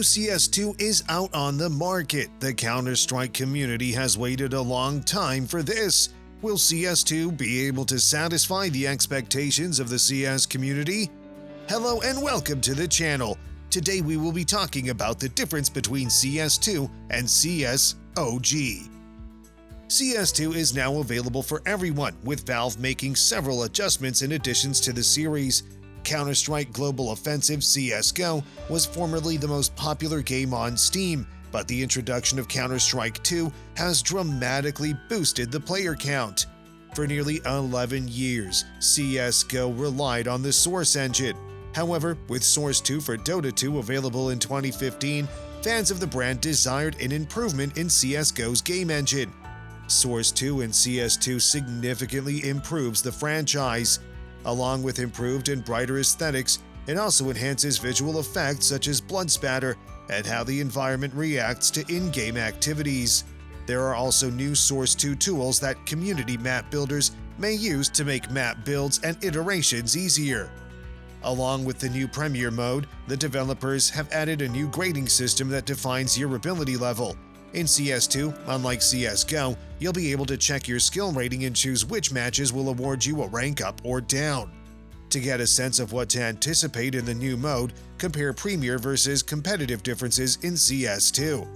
CS2 is out on the market. The Counter-Strike community has waited a long time for this. Will CS2 be able to satisfy the expectations of the CS community? Hello and welcome to the channel. Today we will be talking about the difference between CS2 and CSGO. CS2 is now available for everyone, with Valve making several adjustments and additions to the series. Counter-Strike Global Offensive CSGO was formerly the most popular game on Steam, but the introduction of Counter-Strike 2 has dramatically boosted the player count. For nearly 11 years, CSGO relied on the Source engine. However, with Source 2 for Dota 2 available in 2015, fans of the brand desired an improvement in CSGO's game engine. Source 2 and CS2 significantly improves the franchise. Along with improved and brighter aesthetics, it also enhances visual effects such as blood spatter and how the environment reacts to in-game activities. There are also new Source 2 tools that community map builders may use to make map builds and iterations easier. Along with the new Premier mode, the developers have added a new grading system that defines your ability level. In CS2, unlike CSGO, you'll be able to check your skill rating and choose which matches will award you a rank up or down. To get a sense of what to anticipate in the new mode, compare Premier versus competitive differences in CS2.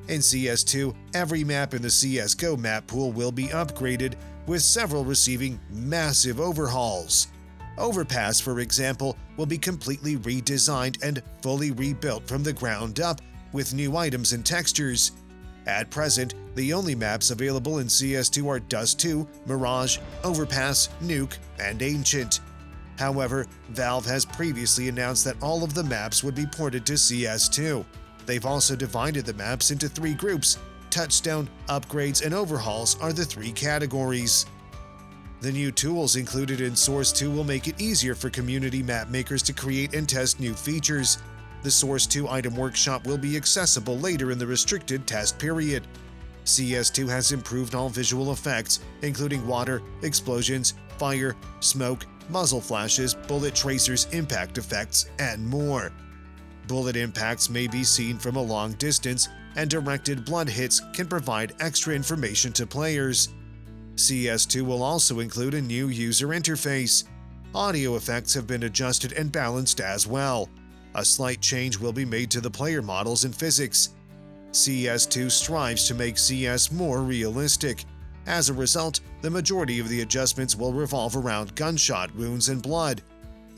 In CS2, every map in the CSGO map pool will be upgraded, with several receiving massive overhauls. Overpass, for example, will be completely redesigned and fully rebuilt from the ground up, with new items and textures. At present, the only maps available in CS2 are Dust 2, Mirage, Overpass, Nuke, and Ancient. However, Valve has previously announced that all of the maps would be ported to CS2. They've also divided the maps into 3 groups. Touchstone, Upgrades, and Overhauls are the 3 categories. The new tools included in Source 2 will make it easier for community map makers to create and test new features. The Source 2 item workshop will be accessible later in the restricted test period. CS2 has improved all visual effects, including water, explosions, fire, smoke, muzzle flashes, bullet tracers, impact effects, and more. Bullet impacts may be seen from a long distance, and directed blood hits can provide extra information to players. CS2 will also include a new user interface. Audio effects have been adjusted and balanced as well. A slight change will be made to the player models and physics. CS2 strives to make CS more realistic. As a result, the majority of the adjustments will revolve around gunshot wounds and blood.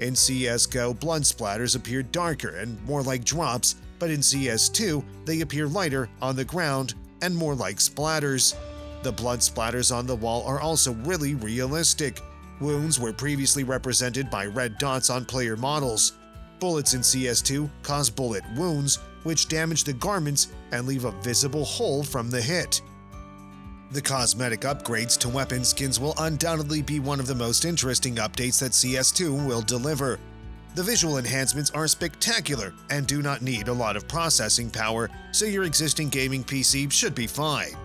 In CSGO, blood splatters appear darker and more like drops, but in CS2, they appear lighter on the ground and more like splatters. The blood splatters on the wall are also really realistic. Wounds were previously represented by red dots on player models. Bullets in CS2 cause bullet wounds, which damage the garments and leave a visible hole from the hit. The cosmetic upgrades to weapon skins will undoubtedly be one of the most interesting updates that CS2 will deliver. The visual enhancements are spectacular and do not need a lot of processing power, so your existing gaming PC should be fine.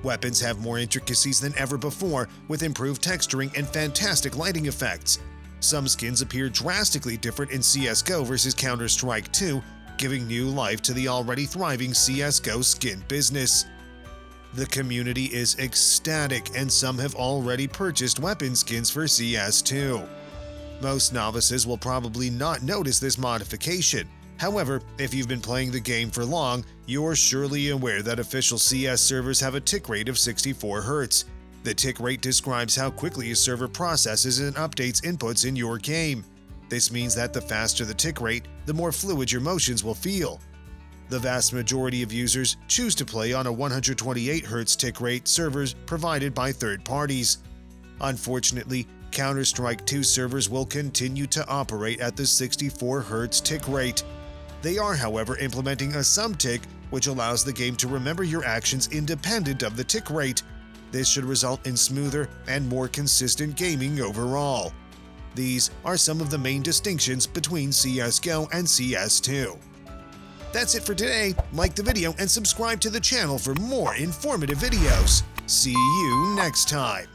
Weapons have more intricacies than ever before, with improved texturing and fantastic lighting effects. Some skins appear drastically different in CSGO versus Counter-Strike 2, giving new life to the already thriving CSGO skin business. The community is ecstatic, and some have already purchased weapon skins for CS2. Most novices will probably not notice this modification. However, if you've been playing the game for long, you're surely aware that official CS servers have a tick rate of 64 Hz. The tick rate describes how quickly a server processes and updates inputs in your game. This means that the faster the tick rate, the more fluid your motions will feel. The vast majority of users choose to play on a 128 Hz tick rate servers provided by third parties. Unfortunately, Counter-Strike 2 servers will continue to operate at the 64 Hz tick rate. They are, however, implementing a sum-tick, which allows the game to remember your actions independent of the tick rate. This should result in smoother and more consistent gaming overall. These are some of the main distinctions between CSGO and CS2. That's it for today. Like the video and subscribe to the channel for more informative videos. See you next time.